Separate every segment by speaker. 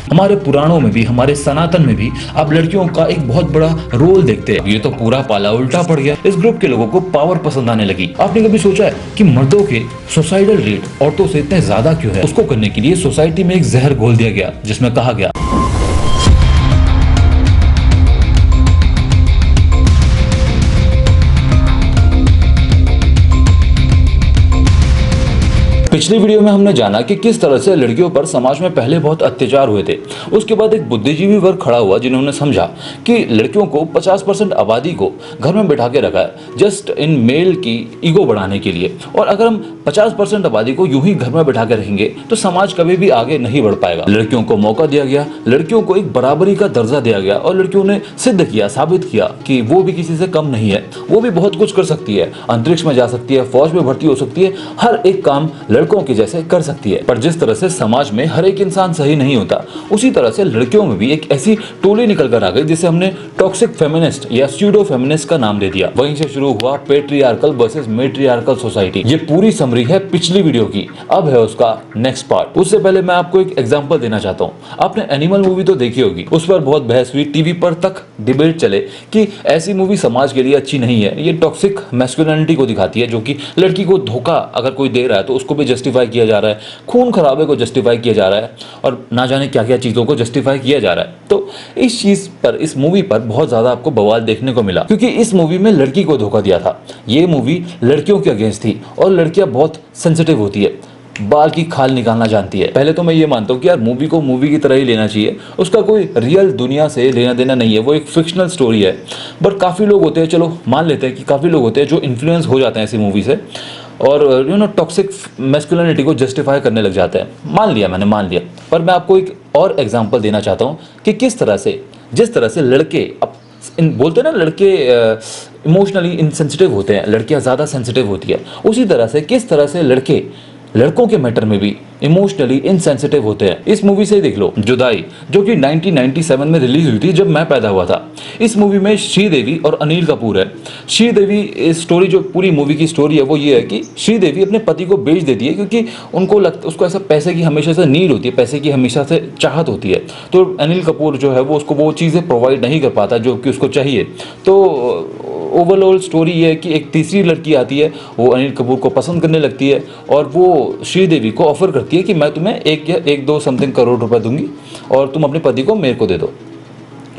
Speaker 1: हमारे पुराणों में भी, हमारे सनातन में भी आप लड़कियों का एक बहुत बड़ा रोल देखते हैं। ये तो पूरा पाला उल्टा पड़ गया। इस ग्रुप के लोगों को पावर पसंद आने लगी। आपने कभी सोचा है कि मर्दों के सुसाइडल रेट औरतों से इतने ज्यादा क्यों है? उसको करने के लिए सोसाइटी में एक जहर घोल दिया गया, जिसमें कहा गया पिछली वीडियो में हमने जाना कि किस तरह से लड़कियों पर समाज में पहले बहुत अत्याचार हुए थे। उसके बाद एक बुद्धिजीवी वर्ग खड़ा हुआ जिन्होंने समझा कि लड़कियों को 50% आबादी को घर में बैठा के रखा है जस्ट इन मेल की ईगो बढ़ाने के लिए, और अगर हम 50% आबादी को यूं ही घर में बैठा के रखेंगे तो समाज कभी भी आगे नहीं बढ़ पाएगा। लड़कियों को मौका दिया गया, लड़कियों को एक बराबरी का दर्जा दिया गया और लड़कियों ने सिद्ध किया, साबित किया कि वो भी किसी से कम नहीं है, वो भी बहुत कुछ कर सकती है, अंतरिक्ष में जा सकती है, फौज में भर्ती हो सकती है, हर एक काम लड़कों के जैसे कर सकती है। पर जिस तरह से समाज में हर एक इंसान सही नहीं होता, उसी तरह से लड़कियों में भी एक ऐसी टोली निकल कर आ गई जिसे हमने टॉक्सिक फेमिनिस्ट या स्यूडो फेमिनिस्ट का नाम दे दिया। वहीं से शुरू हुआ पेट्रियार्कल वर्सेस मेट्रियार्कल सोसाइटी। ये पूरी समरी है पिछली वीडियो की, अब है उसका नेक्स्ट पार्ट। उससे पहले मैं आपको एक एग्जांपल देना चाहता हूँ। आपने एनिमल मूवी तो देखी होगी, उस पर बहुत बहस हुई, टीवी पर तक डिबेट चले कि ऐसी मूवी समाज के लिए अच्छी नहीं है, ये टॉक्सिक मैस्कुलिनिटी को दिखाती है, जो कि लड़की को धोखा अगर कोई दे रहा है तो उसको भी जस्टिफाई किया जा रहा है, खून खराबे को जस्टिफाई किया जा रहा है और ना जाने क्या क्या चीजों को जस्टिफाई किया जा रहा है। तो इस चीज पर, इस मूवी पर बहुत ज्यादा आपको बवाल देखने को मिला, क्योंकि इस मूवी में लड़की को धोखा दिया था। ये मूवी लड़कियों के अगेंस्ट थी और लड़कियां बहुत सेंसिटिव होती है, बाल की खाल निकालना जानती है। पहले तो मैं ये मानता हूँ कि यार मूवी को मूवी की तरह ही लेना चाहिए, उसका कोई रियल दुनिया से लेना देना नहीं है, वो एक फिक्शनल स्टोरी है। बट काफ़ी लोग होते हैं, चलो मान लेते हैं कि काफ़ी लोग होते हैं जो इन्फ्लुएंस हो जाते हैं ऐसी मूवी से और टॉक्सिक मैस्कुलिनिटी को जस्टिफाई करने लग जाते हैं। मैंने मान लिया। पर मैं आपको एक और एग्जांपल देना चाहता हूँ कि किस तरह से, जिस तरह से लड़के अब बोलते हैं ना, लड़के इमोशनली इनसेंसिटिव होते हैं, लड़कियां ज़्यादा सेंसिटिव होती है, उसी तरह से किस तरह से लड़के लड़कों के मैटर में भी इमोशनली इनसेंसिटिव होते हैं। इस मूवी से देख लो जुदाई, जो कि 1997 में रिलीज हुई थी जब मैं पैदा हुआ था। इस मूवी में श्रीदेवी और अनिल कपूर है। श्रीदेवी, इस स्टोरी जो पूरी मूवी की स्टोरी है वो ये है कि श्रीदेवी अपने पति को बेच देती है क्योंकि उसको ऐसा पैसे की हमेशा से नीड होती है, पैसे की हमेशा से चाहत होती है। तो अनिल कपूर जो है वो उसको वो चीज़ें प्रोवाइड नहीं कर पाता जो कि उसको चाहिए। तो ओवरऑल स्टोरी ये है कि एक तीसरी लड़की आती है, वो अनिल कपूर को पसंद करने लगती है और वो श्रीदेवी को ऑफर करती है कि मैं तुम्हें एक दो समथिंग करोड़ रुपए दूंगी और तुम अपने पति को मेरे को दे दो।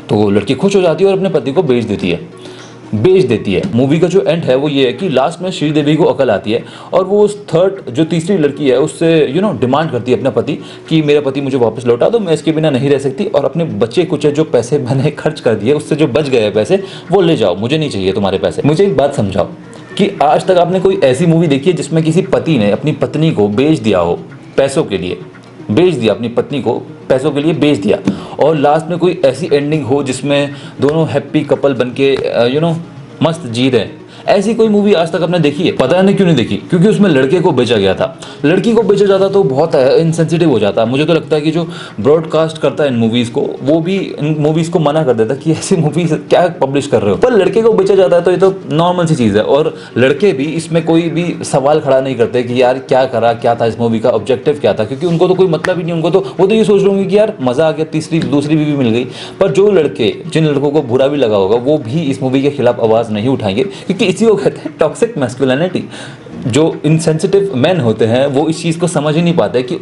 Speaker 1: तो वो लड़की खुश हो जाती है और अपने पति को बेच देती है। मूवी का जो एंड है वो ये है कि लास्ट में श्रीदेवी को अकल आती है और वो उस थर्ड जो तीसरी लड़की है उससे डिमांड करती है अपने पति कि मेरा पति मुझे वापस लौटा दो, मैं इसके बिना नहीं रह सकती और अपने बच्चे कुछ जो पैसे मैंने खर्च कर दिए उससे जो बच गए पैसे वो ले जाओ, मुझे नहीं चाहिए तुम्हारे पैसे। मुझे एक बात समझाओ कि आज तक आपने कोई ऐसी मूवी देखी है जिसमें किसी पति ने अपनी पत्नी को बेच दिया हो, पैसों के लिए बेच दिया, अपनी पत्नी को पैसों के लिए बेच दिया और लास्ट में कोई ऐसी एंडिंग हो जिसमें दोनों हैप्पी कपल बनके मस्त जी रहे हैं? ऐसी कोई मूवी आज तक आपने देखी है? पता नहीं क्यों नहीं देखी, क्योंकि उसमें लड़के को बेचा गया था। लड़की को बेचा जाता तो बहुत इनसेंसिटिव हो जाता। मुझे तो लगता है कि जो ब्रॉडकास्ट करता है इन मूवीज को, वो भी इन मूवीज को मना कर देता कि ऐसी मूवीज क्या पब्लिश कर रहे हो। पर लड़के को बेचा जाता है तो ये तो नॉर्मल सी चीज़ है और लड़के भी इसमें कोई भी सवाल खड़ा नहीं करते कि यार क्या करा, क्या था इस मूवी का ऑब्जेक्टिव क्या था, क्योंकि उनको तो कोई मतलब ही नहीं। उनको तो वो तो ये सोच रहे होंगे कि यार मजा आ गया, दूसरी बीवी मिल गई। पर जिन लड़कों को बुरा भी लगा होगा वो भी इस मूवी के खिलाफ आवाज़ नहीं उठाएंगे, क्योंकि इसी को कहते हैं टॉक्सिक मैस्कुलिनिटी। जो इनसेंसिटिव मैन होते हैं वो इस चीज़ को समझ ही नहीं पाते कि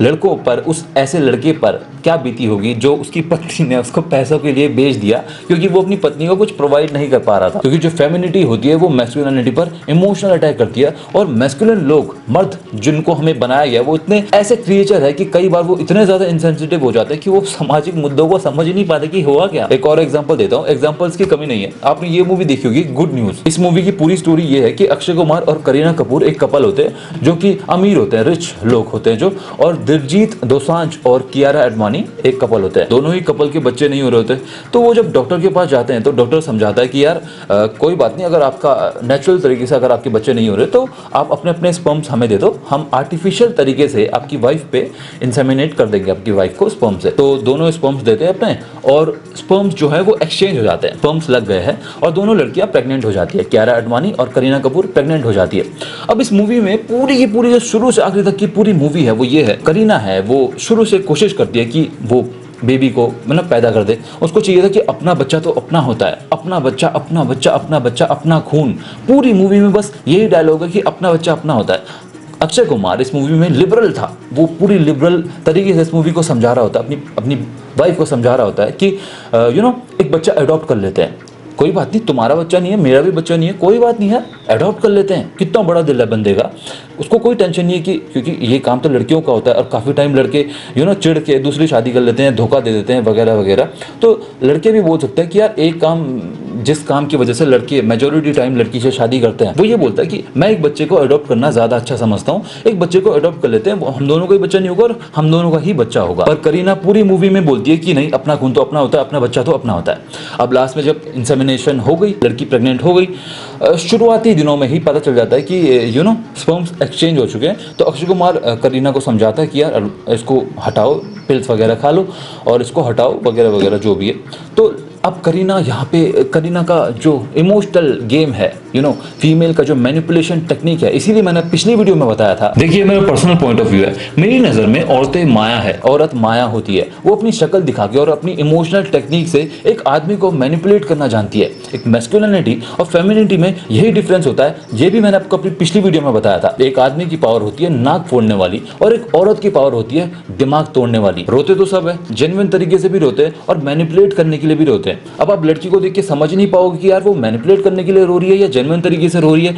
Speaker 1: लड़कों पर, उस ऐसे लड़के पर क्या बीती होगी जो उसकी पत्नी ने उसको पैसों के लिए बेच दिया क्योंकि वो अपनी पत्नी को कुछ प्रोवाइड नहीं कर पा रहा था। क्योंकि जो फेमिनिटी होती है वो मैस्कुलिनिटी पर इमोशनल अटैक करती है और मैस्कुलिन लोग, मर्द जिनको हमें बनाया गया, वो इतने ऐसे क्रिएचर है कि कई बार वो इतने ज्यादा इनसेंसिटिव हो जाते हैं कि वो सामाजिक मुद्दों को समझ ही नहीं पाते कि हुआ क्या। एक और एग्जाम्पल देता हूँ, एग्जाम्पल्स की कमी नहीं है। आपने ये मूवी देखी होगी गुड न्यूज। इस मूवी की पूरी स्टोरी ये है कि अक्षय कुमार और करीना कपूर एक कपल होते हैं जो कि अमीर होते हैं, रिच लोग होते हैं जो, और दिलजीत दोसांझ और कियारा एडवाणी एक कपल होते हैं। दोनों ही कपल के बच्चे नहीं हो रहे होते। तो वो जब डॉक्टर के पास जाते हैं तो डॉक्टर समझाता है कि यार कोई बात नहीं, अगर आपका नेचुरल तरीके से अगर आपके बच्चे नहीं हो रहे तो आप अपने अपने स्पर्म्स हमें दे दो, हम आर्टिफिशियल तरीके से आपकी वाइफ पे इंसेमिनेट कर देंगे आपकी वाइफ को स्पर्म से। तो दोनों स्पर्म्स देते हैं अपने और स्पर्म्स जो है वो एक्सचेंज हो जाते हैं, स्पर्म्स लग गए हैं और दोनों लड़कियां प्रेग्नेंट हो जाती है। कियारा एडवाणी और करीना कपूर प्रेग्नेंट हो जाती है। अब इस मूवी में पूरी की जो शुरू से आखिर तक की पूरी मूवी है वो ये है, करीना है वो शुरू से कोशिश करती है कि वो बेबी को मतलब पैदा कर दे। उसको चाहिए था कि अपना बच्चा तो अपना होता है, अपना बच्चा अपना बच्चा अपना बच्चा अपना खून। पूरी मूवी में बस यही डायलॉग है कि अपना बच्चा अपना होता है। अक्षय कुमार इस मूवी में लिबरल था, वो पूरी लिबरल तरीके से इस मूवी को समझा रहा होता है, अपनी अपनी वाइफ को समझा रहा होता है कि एक बच्चा अडॉप्ट कर लेते हैं, कोई बात नहीं, तुम्हारा बच्चा नहीं है, मेरा भी बच्चा नहीं है, कोई बात नहीं है, अडॉप्ट कर लेते हैं। कितना बड़ा दिल है बंदे का, उसको कोई टेंशन नहीं है कि, क्योंकि ये काम तो लड़कियों का होता है और काफ़ी टाइम लड़के चिढ़ के दूसरी शादी कर लेते हैं, धोखा दे देते हैं वगैरह वगैरह। तो लड़के भी बोल सकते हैं कि यार एक काम, जिस काम की वजह से लड़के मेजोरिटी टाइम लड़की से शादी करते हैं, वो ये बोलता है कि मैं एक बच्चे को अडॉप्ट करना ज़्यादा अच्छा समझता हूँ, एक बच्चे को अडॉप्ट कर लेते हैं, हम दोनों का ही बच्चा नहीं होगा और हम दोनों का ही बच्चा होगा। पर करीना पूरी मूवी में बोलती है कि नहीं, अपना खून तो अपना होता है, अपना बच्चा तो अपना होता है। अब लास्ट में जब इंसेमिनेशन हो गई, लड़की प्रेग्नेंट हो गई, शुरुआती दिनों में ही पता चल जाता है कि स्पर्म्स एक्सचेंज हो चुके हैं। तो अक्षय कुमार करीना को समझाता है कि यार इसको हटाओ, पिल्स वगैरह खा लो और इसको हटाओ वगैरह वगैरह जो भी है। तो अब करीना यहाँ पे, करीना का जो इमोशनल गेम है, फीमेल का जो मैनिपुलेशन टेक्निक है, इसीलिए मैंने पिछली वीडियो में बताया था। देखिए मेरा पर्सनल पॉइंट ऑफ व्यू है, मेरी नज़र में औरतें माया है, औरत माया होती है, वो अपनी शक्ल दिखा के और अपनी इमोशनल टेक्निक से एक आदमी को मैनिपुलेट करना जानती है। एक मैस्कुलिनिटी और फेमिनिटी में यही डिफरेंस होता है, ये भी मैंने आपको अपनी पिछली वीडियो में बताया था। एक आदमी की पावर होती है नाक फोड़ने वाली और एक औरत की पावर होती है दिमाग तोड़ने वाली। रोते तो सब है, जेन्युइन तरीके से भी रोते हैं और मैनिपुलेट करने के लिए भी रोते हैं। अब आप लड़की को देख के समझ नहीं पाओगे कि यार वो मैनिपुलेट करने के लिए रो रही है या जेन्युइन तरीके से रो रही है,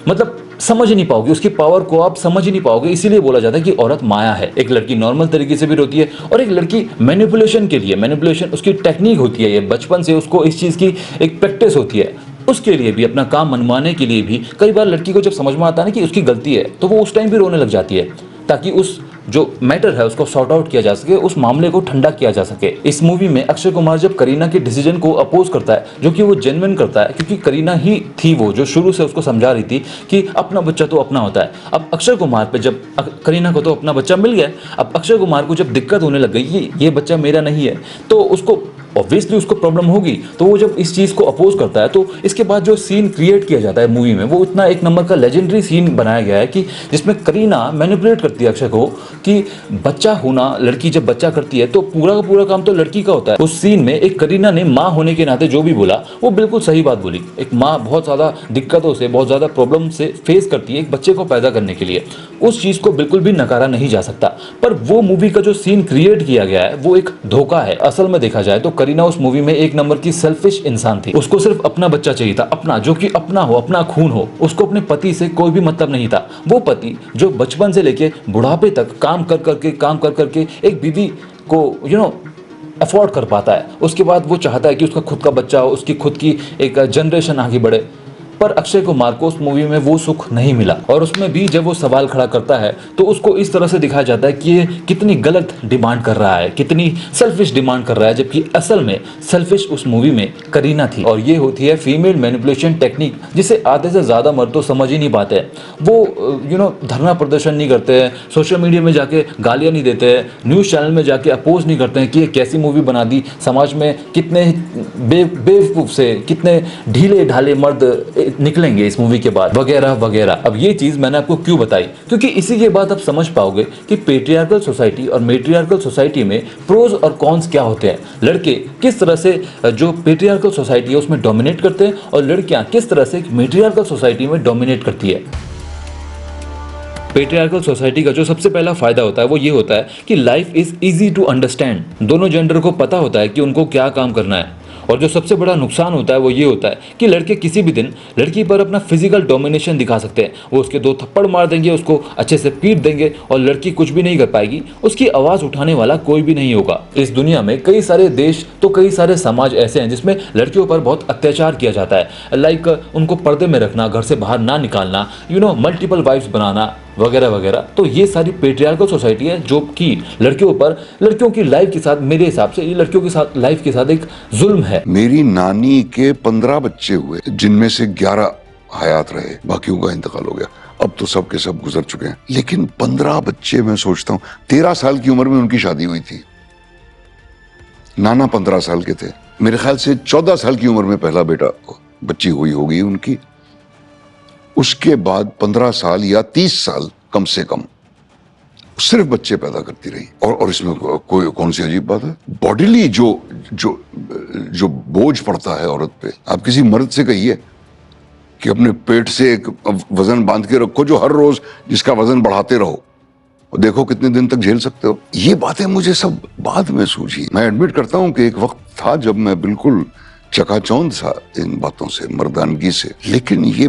Speaker 1: मतलब समझ नहीं पाओगे, उसकी पावर को आप समझ नहीं पाओगे। इसीलिए बोला जाता है कि औरत माया है। एक लड़की नॉर्मल तरीके से भी रोती है और एक लड़की मैनिपुलेशन के लिए, मैनिपुलेशन उसकी टेक्निक होती है, ये बचपन से उसको इस चीज़ की एक प्रैक्टिस होती है, उसके लिए भी, अपना काम मनवाने के लिए भी। कई बार लड़की को जब समझ में आता है ना कि उसकी गलती है, तो वो उस टाइम भी रोने लग जाती है, ताकि उस जो मैटर है उसको सॉर्ट आउट किया जा सके, उस मामले को ठंडा किया जा सके। इस मूवी में अक्षय कुमार जब करीना के डिसीजन को अपोज करता है, जो कि वो जेन्युइन करता है, क्योंकि करीना ही थी वो जो शुरू से उसको समझा रही थी कि अपना बच्चा तो अपना होता है। अब अक्षय कुमार पे जब करीना को तो अपना बच्चा मिल गया, अब अक्षय कुमार को जब दिक्कत होने लग गई कि ये बच्चा मेरा नहीं है, तो उसको ऑब्वियसली उसको प्रॉब्लम होगी। तो वो जब इस चीज़ को अपोज करता है, तो इसके बाद जो सीन क्रिएट किया जाता है मूवी में, वो इतना एक नंबर का लेजेंडरी सीन बनाया गया है कि जिसमें करीना मैनिपुलेट करती है अक्षय को कि बच्चा होना, लड़की जब बच्चा करती है तो पूरा का पूरा काम तो लड़की का होता है। उस सीन में एक करीना ने माँ होने के नाते जो भी बोला, वो बिल्कुल सही बात बोली। एक माँ बहुत ज़्यादा दिक्कतों से, बहुत ज़्यादा प्रॉब्लम से फेस करती है एक बच्चे को पैदा करने के लिए, उस चीज़ को बिल्कुल भी नकारा नहीं जा सकता। पर वो मूवी का जो सीन क्रिएट किया गया है वो एक धोखा है। असल में देखा जाए तो करीना उस मूवी में एक नंबर की सेल्फिश इंसान थी। उसको सिर्फ अपना बच्चा चाहिए था, अपना, जो कि अपना हो, अपना खून हो। उसको अपने पति से कोई भी मतलब नहीं था। वो पति जो बचपन से लेके बुढ़ापे तक काम कर करके एक बीवी को अफोर्ड कर पाता है, उसके बाद वो चाहता है कि उसका खुद का बच्चा हो, उसकी खुद की एक जनरेशन आगे बढ़े। पर अक्षय कुमार को उस मूवी में वो सुख नहीं मिला। और उसमें भी जब वो सवाल खड़ा करता है तो उसको इस तरह से दिखाया जाता है कि ये कितनी गलत डिमांड कर रहा है, कितनी सेल्फिश डिमांड कर रहा है, जबकि असल में सेल्फिश उस मूवी में करीना थी। और ये होती है फीमेल मैनिपुलेशन टेक्निक, जिसे आधे से ज़्यादा मर्द तो समझ ही नहीं पाते हैं। वो धरना प्रदर्शन नहीं करते हैं, सोशल मीडिया में जाके गालियाँ नहीं देते हैं, न्यूज़ चैनल में जाके अपोज नहीं करते हैं कि ये कैसी मूवी बना दी, समाज में कितने बेवकूफ़ से, कितने ढीले ढाले मर्द निकलेंगे इस मूवी के बाद, वगैरह वगैरह। अब ये चीज़ मैंने आपको क्यों बताई, क्योंकि इसी के बाद आप समझ पाओगे कि पेट्रियार्कल सोसाइटी और मेट्रियार्कल सोसाइटी में प्रोज और कॉन्स क्या होते हैं। लड़के किस तरह से जो पेट्रियार्कल सोसाइटी है उसमें डोमिनेट करते हैं और लड़कियां किस तरह से मेट्रियार्कल सोसाइटी में डोमिनेट करती है। पेट्रियार्कल सोसाइटी का जो सबसे पहला फायदा होता है वो ये होता है कि life is easy to understand. दोनों जेंडर को पता होता है कि उनको क्या काम करना है। और जो सबसे बड़ा नुकसान होता है वो ये होता है कि लड़के किसी भी दिन लड़की पर अपना फिजिकल डोमिनेशन दिखा सकते हैं। वो उसके 2 थप्पड़ मार देंगे, उसको अच्छे से पीट देंगे और लड़की कुछ भी नहीं कर पाएगी। उसकी आवाज़ उठाने वाला कोई भी नहीं होगा। इस दुनिया में कई सारे देश, तो कई सारे समाज ऐसे हैं जिसमें लड़कियों पर बहुत अत्याचार किया जाता है। लाइक उनको पर्दे में रखना, घर से बाहर ना निकालना, मल्टीपल वाइफ्स बनाना, वगैरह वगैरह। तो ये सारी पेट्रियार्कल सोसाइटी है जो कि लड़कियों पर, लड़कियों की लाइफ के साथ, मेरे हिसाब से ये लड़कियों के साथ लाइफ के साथ एक जुल्म है।
Speaker 2: मेरी नानी के 15 बच्चे हुए, जिनमें से 11 हयात रहे, बाकियों का इंतकाल हो गया। अब तो सब के सब गुजर चुके हैं, लेकिन 15 बच्चे, मैं सोचता हूँ 13 साल की उम्र में उनकी शादी हुई थी। नाना 15 साल के थे, मेरे ख्याल से 14 साल की उम्र में पहला बेटा, बच्ची हुई होगी उनकी। उसके बाद 15 साल या 30 साल कम से कम सिर्फ बच्चे पैदा करती रही। और इसमें कोई कौन सी अजीब बात है? बॉडीली जो जो जो बोझ पड़ता है औरत पे, आप किसी मर्द से कहिए कि अपने पेट से एक वजन बांध के रखो जो हर रोज जिसका वजन बढ़ाते रहो, देखो कितने दिन तक झेल सकते हो। ये बातें मुझे सब बाद में सूझी। मैं एडमिट करता हूं कि एक वक्त था जब मैं बिल्कुल चकाचौंध था इन बातों से, मर्दानगी से। लेकिन ये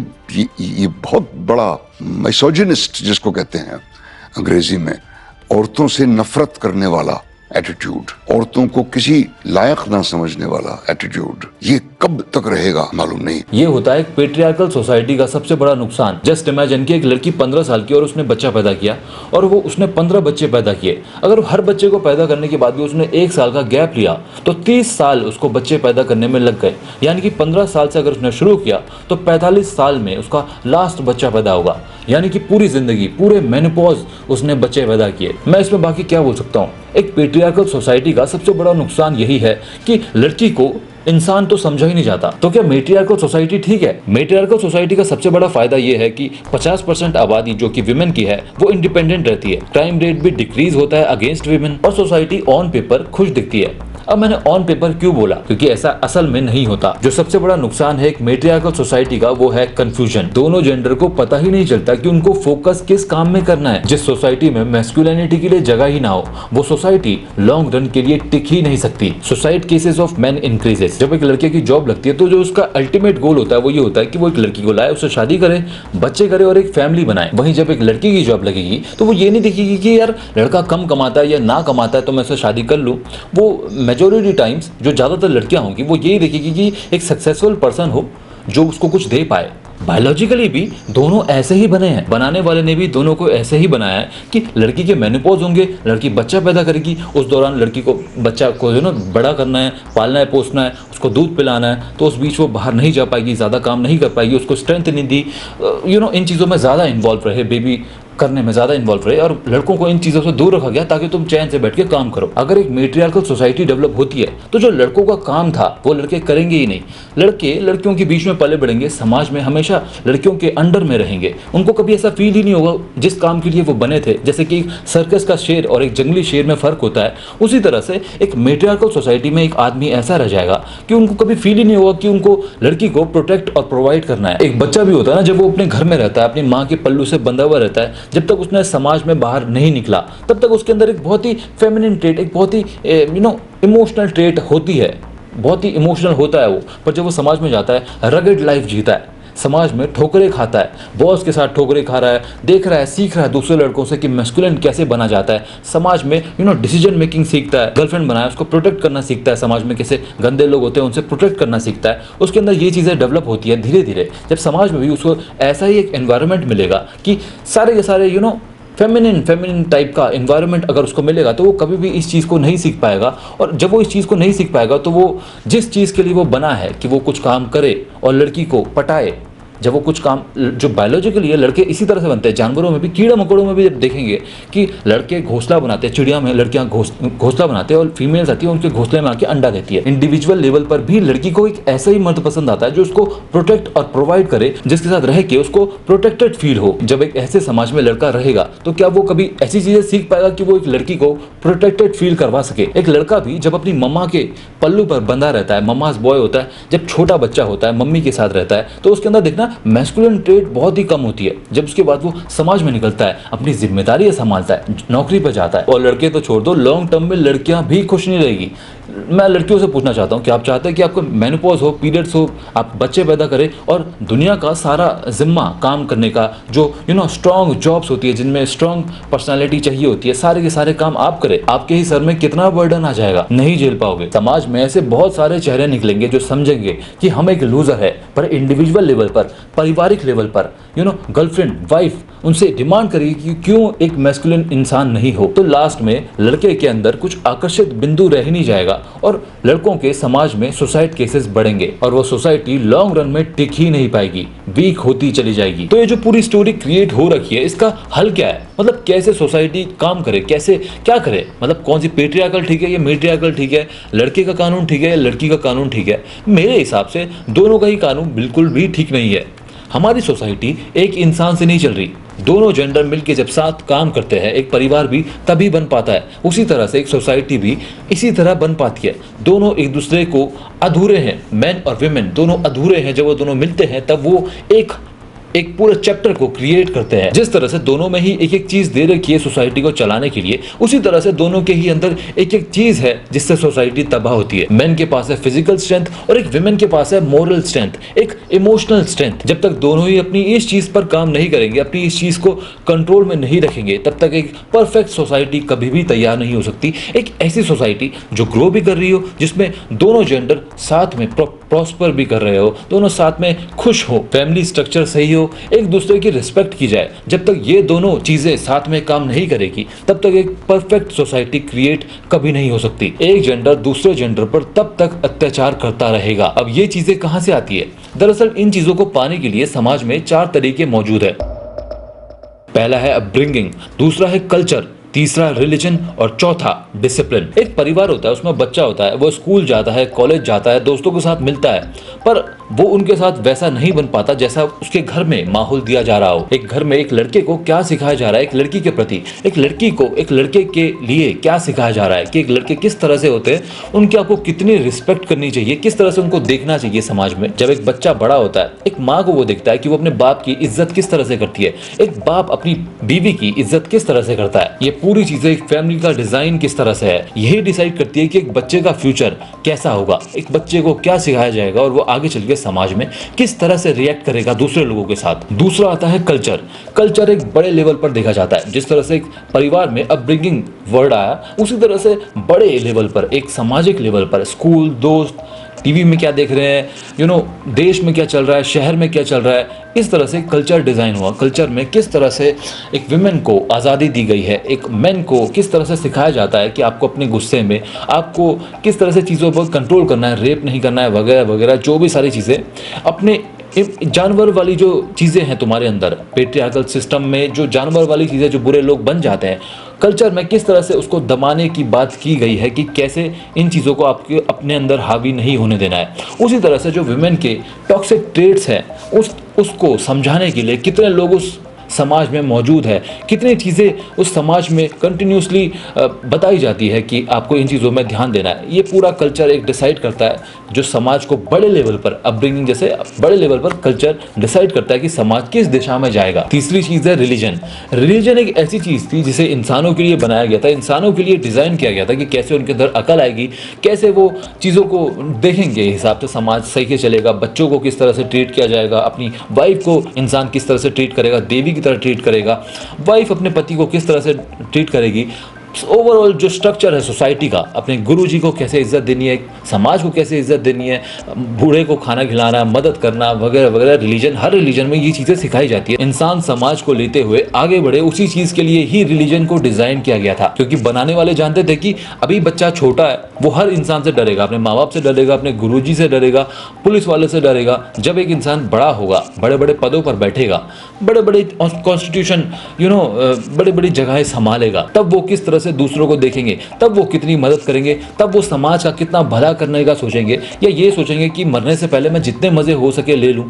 Speaker 2: बहुत बड़ा मिसोजिनिस्ट जिसको कहते हैं अंग्रेजी में, औरतों से नफरत करने वाला एटीट्यूड, औरतों को किसी लायक ना समझने वाला एटीट्यूड, ये कब तक रहेगा मालूम नहीं।
Speaker 1: ये होता है एक पेट्रियार्कल सोसाइटी का सबसे बड़ा नुकसान। जस्ट इमेजिन कि एक लड़की 15 साल की और उसने बच्चा पैदा किया और वो उसने 15 बच्चे पैदा किए। अगर हर बच्चे को पैदा करने के बाद भी उसने 1 साल का गैप लिया तो 30 साल उसको बच्चे पैदा करने में लग गए। यानी कि 15 साल से अगर उसने शुरू किया तो 45 साल में उसका लास्ट बच्चा पैदा होगा। यानी कि पूरी जिंदगी, पूरे मेनोपॉज उसने बच्चे पैदा किए। मैं इसमें बाकी क्या बोल सकता हूँ? एक पेट्रियार्कल सोसाइटी का सबसे बड़ा नुकसान यही है कि लड़की को इंसान तो समझा ही नहीं जाता। तो क्या मेट्रियार्कल सोसाइटी ठीक है? मेट्रियार्कल सोसाइटी का सबसे बड़ा फायदा यह है कि 50% आबादी जो कि विमेन की है वो इंडिपेंडेंट रहती है, क्राइम रेट भी डिक्रीज होता है अगेंस्ट विमेन और सोसाइटी ऑन पेपर खुश दिखती है। अब मैंने ऑन पेपर क्यों बोला? क्योंकि ऐसा असल में नहीं होता। जो सबसे बड़ा नुकसान है एक मेट्रियार्कल सोसाइटी का वो है कंफ्यूजन। दोनों जेंडर को पता ही नहीं चलता कि उनको फोकस किस काम में करना है। जिस सोसाइटी में मैस्कुलिनिटी के लिए जगह ही ना हो वो सोसाइटी लॉन्ग रन के लिए टिक ही नहीं सकती। Suicide cases of man increases. जब एक लड़के की जॉब लगती है तो जो उसका अल्टीमेट गोल होता है वो ये होता है कि वो एक लड़की को लाए, उससे शादी करे, बच्चे करे और एक फैमिली बनाए। वहीं जब एक लड़की की जॉब लगेगी तो वो ये नहीं देखेगी कि यार लड़का कम कमाता है या ना कमाता है तो मैं उससे शादी कर लूं। वो मेजॉरिटी टाइम्स जो ज्यादातर लड़कियां होंगी वो यही देखेगी कि एक सक्सेसफुल पर्सन हो जो उसको कुछ दे पाए। बायोलॉजिकली भी दोनों ऐसे ही बने हैं, बनाने वाले ने भी दोनों को ऐसे ही बनाया है कि लड़की के मेनोपॉज होंगे, लड़की बच्चा पैदा करेगी, उस दौरान लड़की को बच्चा को जो ना बड़ा करना है, पालना है, पोसना है, उसको दूध पिलाना है, तो उस बीच वो बाहर नहीं जा पाएगी, ज़्यादा काम नहीं कर पाएगी, उसको स्ट्रेंथ नहीं दी, इन चीज़ों में ज़्यादा इन्वॉल्व रहे, बेबी करने में ज़्यादा इन्वॉल्व रहे और लड़कों को इन चीज़ों से दूर रखा गया ताकि तुम चैन से बैठ के काम करो। अगर एक मेट्रियार्कल सोसाइटी डेवलप होती है तो जो लड़कों का काम था वो लड़के करेंगे ही नहीं। लड़के लड़कियों के बीच में पले बढ़ेंगे, समाज में हमेशा लड़कियों के अंडर में रहेंगे। उनको कभी ऐसा फील ही नहीं होगा जिस काम के लिए वो बने थे। जैसे कि सर्कस का शेर और एक जंगली शेर में फ़र्क होता है, उसी तरह से एक मेट्रियार्कल सोसाइटी में एक आदमी ऐसा रह जाएगा कि उनको कभी फील ही नहीं होगा कि उनको लड़की को प्रोटेक्ट और प्रोवाइड करना है। एक बच्चा भी होता है ना, जब वो अपने घर में रहता है, अपनी माँ के पल्लू से बंधा हुआ रहता है, जब तक उसने समाज में बाहर नहीं निकला तब तक उसके अंदर एक बहुत ही फेमिनिन ट्रेट, एक बहुत ही इमोशनल ट्रेट होती है, बहुत ही इमोशनल होता है वो। पर जब वो समाज में जाता है, रगेड लाइफ जीता है, समाज में ठोकरें खाता है, बॉस के साथ ठोकरें खा रहा है, देख रहा है, सीख रहा है दूसरे लड़कों से कि मैस्कुलिन कैसे बना जाता है, समाज में डिसीजन मेकिंग सीखता है, गर्लफ्रेंड बनाया उसको प्रोटेक्ट करना सीखता है, समाज में कैसे गंदे लोग होते हैं उनसे प्रोटेक्ट करना सीखता है। उसके अंदर ये चीज़ें डेवलप होती है धीरे धीरे। जब समाज में भी उसको ऐसा ही एक एनवायरनमेंट मिलेगा कि सारे के सारे फेमिनिन टाइप का एनवायरनमेंट अगर उसको मिलेगा तो वो कभी भी इस चीज़ को नहीं सीख पाएगा। और जब वो इस चीज़ को नहीं सीख पाएगा तो वो जिस चीज़ के लिए वो बना है कि वो कुछ काम करे और लड़की को पटाए, जब वो कुछ काम जो बायोलॉजिकली है, लड़के इसी तरह से बनते हैं। जानवरों में भी, कीड़े मकोड़ों में भी जब देखेंगे कि लड़के घोंसला बनाते हैं, चिड़िया में लड़कियां घोंसला बनाते हैं और फीमेल्स आती है उनके घोंसले में आके अंडा देती है। इंडिविजुअल लेवल पर भी लड़की को एक ऐसा ही मर्द पसंद आता है जो उसको प्रोटेक्ट और प्रोवाइड करे, जिसके साथ रह के उसको प्रोटेक्टेड फील हो। जब एक ऐसे समाज में लड़का रहेगा तो क्या वो कभी ऐसी चीजें सीख पाएगा कि वो एक लड़की को प्रोटेक्टेड फील करवा सके? एक लड़का भी जब अपनी मम्मा के पल्लू पर बंधा रहता है, मम्मास बॉय होता है, जब छोटा बच्चा होता है, मम्मी के साथ रहता है, तो उसके अंदर देखना मैस्कुलिन ट्रेट बहुत ही कम होती है। जब उसके बाद वो समाज में निकलता है, अपनी जिम्मेदारी संभालता है, नौकरी पर जाता है, और लड़के तो छोड़ दो, लॉन्ग टर्म में लड़कियां भी खुश नहीं रहेगी। मैं लड़कियों से पूछना चाहता हूं कि आप चाहते हैं कि आपको मेनोपॉज हो, पीरियड्स हो, आप बच्चे पैदा करें और दुनिया का सारा जिम्मा काम करने का, जो स्ट्रॉन्ग जॉब्स होती है जिनमें स्ट्रॉन्ग पर्सनालिटी चाहिए होती है, सारे के सारे काम आप करें, आपके ही सर में कितना बर्डन आ जाएगा, नहीं झेल पाओगे। समाज में ऐसे बहुत सारे चेहरे निकलेंगे जो समझेंगे कि हम एक लूजर है, पर इंडिविजुअल लेवल पर, पारिवारिक लेवल पर गर्लफ्रेंड, वाइफ उनसे डिमांड करेगी कि क्यों एक मैस्कुलिन इंसान नहीं हो, तो लास्ट में लड़के के अंदर कुछ आकर्षित बिंदु रह ही नहीं जाएगा और लड़कों के समाज में सुसाइड केसेस बढ़ेंगे और वो सोसाइटी लॉन्ग रन में टिक ही नहीं पाएगी, वीक होती चली जाएगी। तो ये जो पूरी स्टोरी क्रिएट हो रखी है, इसका हल क्या है? मतलब कैसे सोसाइटी काम करे, कैसे क्या करे, मतलब कौन सी पेट्रियार्कल ठीक है या मेट्रियार्कल ठीक है, लड़के का कानून ठीक है या लड़की का कानून ठीक है? मेरे हिसाब से दोनों का ही कानून बिल्कुल भी ठीक नहीं है। हमारी सोसाइटी एक इंसान से नहीं चल रही, दोनों जेंडर मिलकर जब साथ काम करते हैं एक परिवार भी तभी बन पाता है। उसी तरह से एक सोसाइटी भी इसी तरह बन पाती है। दोनों एक दूसरे को अधूरे हैं, मैन और विमेन दोनों अधूरे हैं। जब वो दोनों मिलते हैं तब वो एक पूरे चैप्टर को क्रिएट करते हैं। जिस तरह से दोनों में ही एक एक चीज दे रखी है सोसाइटी को चलाने के लिए, उसी तरह से दोनों के ही अंदर एक एक चीज है जिससे सोसाइटी तबाह होती है। मेन के पास है फिजिकल स्ट्रेंथ और एक विमेन के पास है मोरल स्ट्रेंथ, एक इमोशनल स्ट्रेंथ। जब तक दोनों ही अपनी इस चीज पर काम नहीं करेंगे, अपनी इस चीज को कंट्रोल में नहीं रखेंगे, तब तक एक परफेक्ट सोसाइटी कभी भी तैयार नहीं हो सकती। एक ऐसी सोसाइटी जो ग्रो भी कर रही हो, जिसमें दोनों जेंडर साथ में प्रॉस्पर भी कर रहे हो, दोनों साथ में खुश हो, फैमिली स्ट्रक्चर सही हो, एक दूसरे की रिस्पेक्ट की जाए। जब तक ये दोनों चीजें साथ में काम नहीं करेगी, तब तक एक परफेक्ट सोसाइटी क्रिएट कभी नहीं हो सकती। एक जेंडर दूसरे जेंडर पर तब तक अत्याचार करता रहेगा। अब ये चीजें कहां से आती है? दरअसल इन चीजों को पाने के लिए समाज में 4 तरीके मौजूद है। पहला है अपब्रिंगिंग, दूसरा है कल्चर, तीसरा रिलीजन और चौथा डिसिप्लिन। एक परिवार होता है, उसमें बच्चा होता है, वो स्कूल जाता है, कॉलेज जाता है, दोस्तों के साथ मिलता है, पर वो उनके साथ वैसा नहीं बन पाता जैसा उसके घर में माहौल दिया जा रहा हो। एक घर में एक लड़के को क्या सिखाया जा रहा है, एक लड़की के प्रति, एक लड़की को एक लड़के के लिए क्या सिखाया जा रहा है कि एक लड़के किस तरह से होते हैं, उनकी आपको कितनी रिस्पेक्ट करनी चाहिए, किस तरह से उनको देखना चाहिए समाज में। जब एक बच्चा बड़ा होता है, एक माँ को वो देखता है कि वो अपने बाप की इज्जत किस तरह से करती है, एक बाप अपनी बीवी की इज्जत किस तरह से करता है। ये पूरी चीजें एक फैमिली का डिजाइन किस तरह से है, यही डिसाइड करती है कि एक बच्चे का फ्यूचर कैसा होगा, एक बच्चे को क्या सिखाया जाएगा और वो आगे चल के समाज में किस तरह से रिएक्ट करेगा दूसरे लोगों के साथ। दूसरा आता है कल्चर। कल्चर एक बड़े लेवल पर देखा जाता है। जिस तरह से एक परिवार में अपब्रिंगिंग वर्ड आया, उसी तरह से बड़े लेवल पर, एक सामाजिक लेवल पर, स्कूल, दोस्त, टीवी में क्या देख रहे हैं, देश में क्या चल रहा है, शहर में क्या चल रहा है, इस तरह से कल्चर डिजाइन हुआ। कल्चर में किस तरह से एक विमेन को आज़ादी दी गई है, एक मेन को किस तरह से सिखाया जाता है कि आपको अपने गुस्से में आपको किस तरह से चीज़ों पर कंट्रोल करना है, रेप नहीं करना है, वगैरह वगैरह, जो भी सारी चीज़ें अपने जानवर वाली जो चीज़ें हैं तुम्हारे अंदर, पेट्रियार्कल सिस्टम में जो जानवर वाली चीज़ें, जो बुरे लोग बन जाते हैं, कल्चर में किस तरह से उसको दबाने की बात की गई है कि कैसे इन चीज़ों को आपके अपने अंदर हावी नहीं होने देना है। उसी तरह से जो विमेन के टॉक्सिक ट्रेट्स हैं, उसको समझाने के लिए कितने लोग उस समाज में मौजूद है, कितनी चीज़ें उस समाज में कंटिन्यूसली बताई जाती है कि आपको इन चीज़ों में ध्यान देना है। ये पूरा कल्चर एक डिसाइड करता है, जो समाज को बड़े लेवल पर अपब्रिंगिंग जैसे बड़े लेवल पर कल्चर डिसाइड करता है कि समाज किस दिशा में जाएगा। तीसरी चीज़ है रिलीजन। रिलीजन एक ऐसी चीज़ थी जिसे इंसानों के लिए बनाया गया था, इंसानों के लिए डिज़ाइन किया गया था कि कैसे उनके अंदर अकल आएगी, कैसे वो चीज़ों को देखेंगे, हिसाब से समाज सही से चलेगा, बच्चों को किस तरह से ट्रीट किया जाएगा, अपनी वाइफ को इंसान किस तरह से ट्रीट करेगा, देवी की तरह ट्रीट करेगा, वाइफ अपने पति को किस तरह से ट्रीट करेगी। ओवरऑल जो स्ट्रक्चर है सोसाइटी का, अपने गुरुजी को कैसे इज्जत देनी है, समाज को कैसे इज्जत देनी है, बूढ़े को खाना खिलाना, मदद करना, वगैरह वगैरह, रिलीजन, हर रिलीजन में ये चीज़ें सिखाई जाती है। इंसान समाज को लेते हुए आगे बढ़े, उसी चीज़ के लिए ही रिलीजन को डिज़ाइन किया गया था, क्योंकि बनाने वाले जानते थे कि अभी बच्चा छोटा है, वो हर इंसान से डरेगा, अपने माँ बाप से डरेगा, अपने गुरुजी से डरेगा, पुलिस वाले से डरेगा। जब एक इंसान बड़ा होगा, बड़े बड़े पदों पर बैठेगा, बड़े बड़े कॉन्स्टिट्यूशन बड़ी बड़ी जगहें संभालेगा, तब वो किस तरह से दूसरों को देखेंगे, तब वो कितनी मदद करेंगे, तब वो समाज का कितना भला करने का सोचेंगे, या ये सोचेंगे कि मरने से पहले मैं जितने मजे हो सके ले लूं,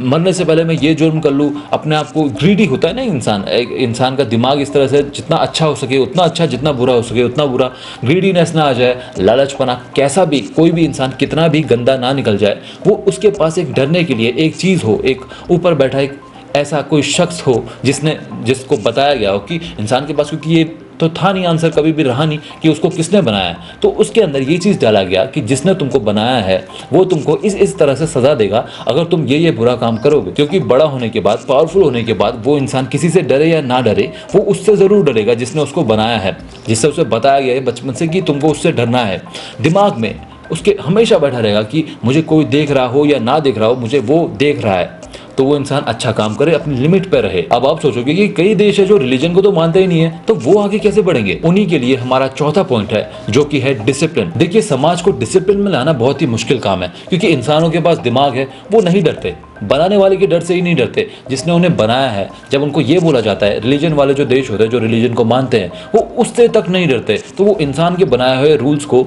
Speaker 1: मरने से पहले मैं ये जुर्म कर लूं। अपने आप को ग्रीडी होता है ना इंसान, एक इंसान का दिमाग इस तरह से जितना अच्छा हो सके उतना अच्छा, जितना बुरा हो सके उतना बुरा, ग्रीडीनेस ना आ जाए, लालचपना, कैसा भी कोई भी इंसान कितना भी गंदा ना निकल जाए, वो उसके पास एक डरने के लिए एक चीज़ हो, एक ऊपर बैठा एक ऐसा कोई शख्स हो जिसको बताया गया हो कि इंसान के पास, क्योंकि ये तो था नहीं, आंसर कभी भी रहा नहीं कि उसको किसने बनाया, तो उसके अंदर ये चीज़ डाला गया कि जिसने तुमको बनाया है वो तुमको इस तरह से सजा देगा अगर तुम ये बुरा काम करोगे। क्योंकि बड़ा होने के बाद, पावरफुल होने के बाद, वो इंसान किसी से डरे या ना डरे, वो उससे ज़रूर डरेगा जिसने उसको बनाया है, जिससे उसे बताया गया है बचपन से कि तुमको उससे डरना है। दिमाग में उसके हमेशा बैठा रहेगा कि मुझे कोई देख रहा हो या ना देख रहा हो, मुझे वो देख रहा है, तो वो इंसान अच्छा काम करे, अपनी लिमिट पे रहे। अब आप सोचोगे कि कई देश है जो रिलीजन को तो मानते ही नहीं है, तो वो आगे कैसे बढ़ेंगे? उन्हीं के लिए हमारा चौथा पॉइंट है, जो कि है डिसिप्लिन। देखिए, समाज को डिसिप्लिन में लाना बहुत ही मुश्किल काम है, क्योंकि इंसानों के पास दिमाग है, वो नहीं डरते, बनाने वाले के डर से ही नहीं डरते, जिसने उन्हें बनाया है। जब उनको ये बोला जाता है, रिलीजन वाले जो देश होते हैं, जो रिलीजन को मानते हैं, वो उससे तक नहीं डरते, तो वो इंसान के बनाए हुए रूल्स को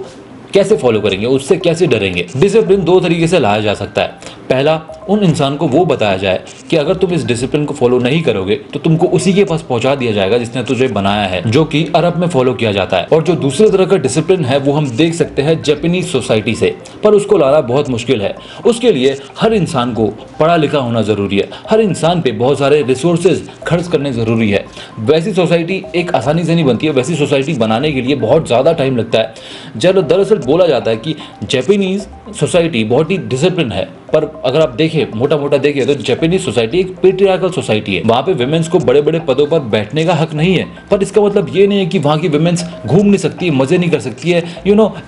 Speaker 1: कैसे फॉलो करेंगे, उससे कैसे डरेंगे? डिसिप्लिन दो तरीके से लाया जा सकता है। पहला, उन इंसान को वो बताया जाए कि अगर तुम इस डिसिप्लिन को फॉलो नहीं करोगे तो तुमको उसी के पास पहुंचा दिया जाएगा जिसने तुझे बनाया है, जो कि अरब में फॉलो किया जाता है। और जो दूसरे तरह का डिसिप्लिन है वो हम देख सकते हैं जापानीज सोसाइटी से, पर उसको लाना बहुत मुश्किल है। उसके लिए हर इंसान को पढ़ा लिखा होना जरूरी है, हर इंसान पे बहुत सारे रिसोर्सेज खर्च करने जरूरी है। वैसी सोसाइटी एक आसानी से नहीं बनती है, वैसी सोसाइटी बनाने के लिए बहुत ज़्यादा टाइम लगता है। जब दरअसल बोला जाता है कि जापानीज सोसाइटी बहुत ही डिसिप्लिन है, पर अगर आप देखें मोटा मोटा देखें तो जापानीज सोसाइटी एक पेट्रियार्कल सोसाइटी है। वहाँ पे विमेंस को बड़े बड़े पदों पर बैठने का हक नहीं है, पर इसका मतलब ये नहीं है कि वहाँ की विमेंस घूम नहीं सकती है, मजे नहीं कर सकती है,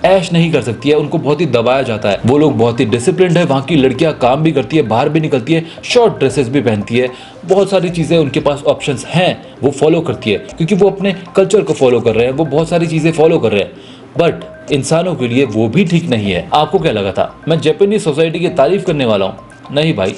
Speaker 1: ऐश नहीं कर सकती है। उनको बहुत ही दबाया जाता है। वो लोग बहुत ही डिसिप्लिन्ड है। वहाँ की लड़कियाँ काम भी करती है, बाहर भी निकलती है, शॉर्ट ड्रेसेस भी पहनती है, बहुत सारी चीज़ें उनके पास ऑप्शंस हैं, वो फॉलो करती है क्योंकि वो अपने कल्चर को फॉलो कर रहे हैं, वो बहुत सारी चीज़ें फॉलो कर रहे हैं। बट इंसानों के लिए वो भी ठीक नहीं है। आपको क्या लगा था मैं जापानीज सोसाइटी की तारीफ करने वाला हूँ? नहीं भाई,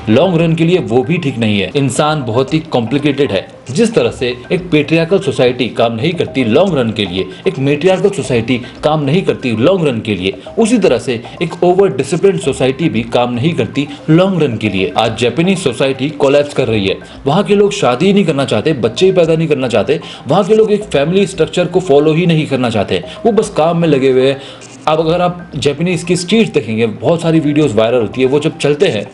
Speaker 1: लॉन्ग रन के लिए वो भी ठीक नहीं है। इंसान बहुत ही कॉम्प्लिकेटेड है। जिस तरह से एक पेट्रियार्कल सोसाइटी काम नहीं करती लॉन्ग रन के लिए, एक मेट्रियार्कल सोसाइटी काम नहीं करती लॉन्ग रन के लिए, उसी तरह से एक ओवर डिसिप्लिन सोसाइटी भी काम नहीं करती लॉन्ग रन के लिए। आज जापानीज सोसाइटी कोलैप्स कर रही है। वहाँ के लोग शादी नहीं करना चाहते, बच्चे ही पैदा नहीं करना चाहते। वहाँ के लोग एक फैमिली स्ट्रक्चर को फॉलो ही नहीं करना चाहते, वो बस काम में लगे हुए हैं। अब अगर आप जापानीज की स्ट्रीट देखेंगे, बहुत सारी वीडियोस वायरल होती है, वो जब चलते हैं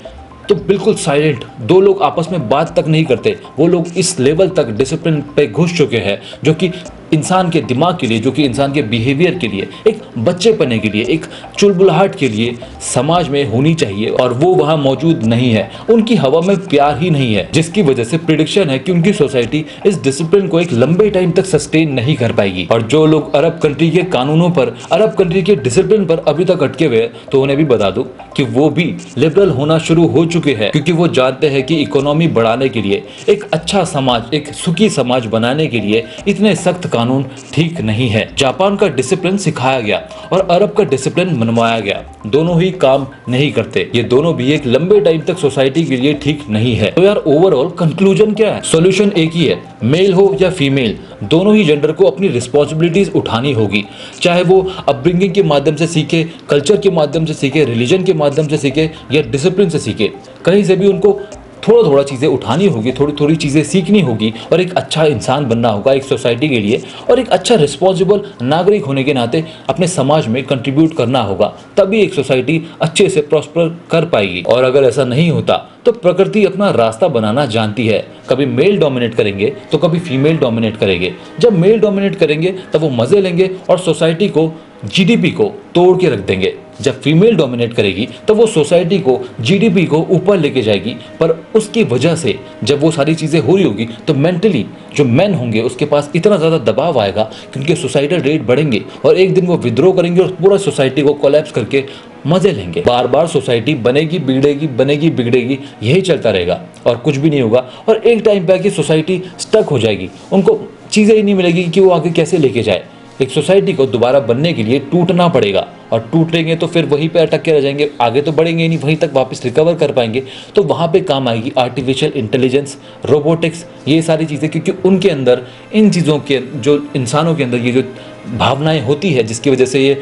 Speaker 1: तो बिल्कुल साइलेंट, दो लोग आपस में बात तक नहीं करते। वो लोग इस लेवल तक डिसिप्लिन पे घुस चुके हैं जो कि इंसान के दिमाग के लिए, जो कि इंसान के बिहेवियर के लिए, एक बच्चेपने के लिए, एक चुलबुलाहट के लिए समाज में होनी चाहिए, और वो वहाँ मौजूद नहीं है। उनकी हवा में प्यार ही नहीं है, जिसकी वजह से प्रिडिक्शन है कि उनकी सोसाइटी इस डिसिप्लिन को एक लंबे टाइम तक सस्टेन नहीं कर पाएगी। और जो लोग अरब कंट्री के कानूनों पर, अरब कंट्री के डिसिप्लिन पर अभी तक अटके हुए हैं, तो उन्हें भी बता दूं कि वो भी लिबरल होना शुरू हो चुके हैं, क्योंकि वो जानते हैं कि इकोनॉमी बढ़ाने के लिए, एक अच्छा समाज, एक सुखी समाज बनाने के लिए इतने सख्त कानून ठीक नहीं है। जापान का डिसिप्लिन सिखाया गया और अरब का डिसिप्लिन मनवाया गया, दोनों ही काम नहीं करते। ये दोनों भी एक लंबे टाइम तक सोसाइटी के लिए ठीक नहीं है। तो यार ओवरऑल कंक्लूजन क्या है? सॉल्यूशन एक ही है, मेल हो या फीमेल, दोनों ही जेंडर को अपनी रिस्पॉन्सिबिलिटीज उठानी होगी। चाहे वो अपब्रिंगिंग के माध्यम से सीखे, कल्चर के माध्यम से सीखे, रिलीजन के माध्यम से सीखे या डिसिप्लिन से सीखे, कहीं से भी उनको थोड़ा थोड़ा चीज़ें उठानी होगी, थोड़ी थोड़ी चीज़ें सीखनी होगी और एक अच्छा इंसान बनना होगा एक सोसाइटी के लिए, और एक अच्छा रिस्पॉन्सिबल नागरिक होने के नाते अपने समाज में कंट्रीब्यूट करना होगा। तभी एक सोसाइटी अच्छे से प्रॉस्पर कर पाएगी। और अगर ऐसा नहीं होता तो प्रकृति अपना रास्ता बनाना जानती है। कभी मेल डोमिनेट करेंगे तो कभी फीमेल डोमिनेट करेंगे। जब मेल डोमिनेट करेंगे तब वो मजे लेंगे और सोसाइटी को, जीडीपी को तोड़ के रख देंगे। जब फीमेल डोमिनेट करेगी तो वो सोसाइटी को, जीडीपी को ऊपर लेके जाएगी। पर उसकी वजह से जब वो सारी चीज़ें हो रही होगी तो मेंटली जो मैन होंगे उसके पास इतना ज़्यादा दबाव आएगा कि उनके सोसाइटल रेट बढ़ेंगे और एक दिन वो विद्रोह करेंगे और पूरा सोसाइटी को कोलैप्स करके मजे लेंगे। बार बार सोसाइटी बनेगी बिगड़ेगी, बनेगी बिगड़ेगी, यही चलता रहेगा और कुछ भी नहीं होगा। और एक टाइम पे आके सोसाइटी स्टक हो जाएगी, उनको चीज़ें ही नहीं मिलेगी कि वो आगे कैसे लेके जाए। एक सोसाइटी को दोबारा बनने के लिए टूटना पड़ेगा, और टूटेंगे तो फिर वहीं पे अटक के रह जाएंगे, आगे तो बढ़ेंगे ही नहीं, वहीं तक वापस रिकवर कर पाएंगे। तो वहाँ पे काम आएगी आर्टिफिशियल इंटेलिजेंस, रोबोटिक्स, ये सारी चीज़ें, क्योंकि उनके अंदर इन चीज़ों के, जो इंसानों के अंदर ये जो भावनाएं होती है जिसकी वजह से ये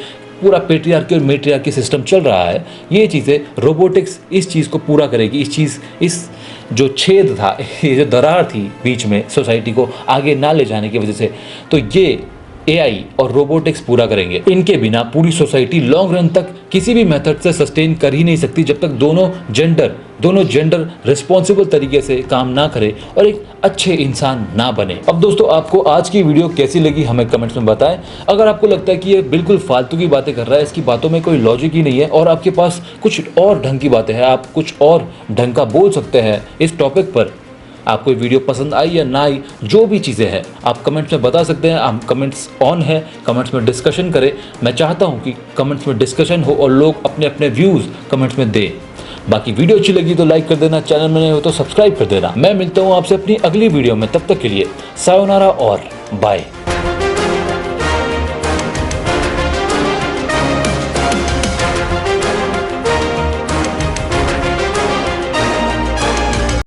Speaker 1: पूरा पेट्रियार्की और मेट्रियार्की सिस्टम चल रहा है, ये चीज़ें रोबोटिक्स इस चीज़ को पूरा करेगी। इस जो छेद था, ये जो दरार थी बीच में सोसाइटी को आगे ना ले जाने की वजह से, तो ये एआई और रोबोटिक्स पूरा करेंगे। इनके बिना पूरी सोसाइटी लॉन्ग रन तक किसी भी मेथड से सस्टेन कर ही नहीं सकती जब तक दोनों जेंडर रिस्पॉन्सिबल तरीके से काम ना करे और एक अच्छे इंसान ना बने। अब दोस्तों, आपको आज की वीडियो कैसी लगी हमें कमेंट्स में बताएं। अगर आपको लगता है कि ये बिल्कुल फालतू की बातें कर रहा है, इसकी बातों में कोई लॉजिक ही नहीं है और आपके पास कुछ और ढंग की बातें हैं, आप कुछ और ढंग का बोल सकते हैं इस टॉपिक पर, आपको वीडियो पसंद आई या ना आई, जो भी चीज़ें हैं आप कमेंट्स में बता सकते हैं। आप कमेंट्स ऑन है, कमेंट्स में डिस्कशन करें। मैं चाहता हूं कि कमेंट्स में डिस्कशन हो और लोग अपने अपने व्यूज़ कमेंट्स में दें। बाकी वीडियो अच्छी लगी तो लाइक कर देना, चैनल में नए हो तो सब्सक्राइब कर देना। मैं मिलता हूं आपसे अपनी अगली वीडियो में, तब तक के लिए सायोनारा और बाय।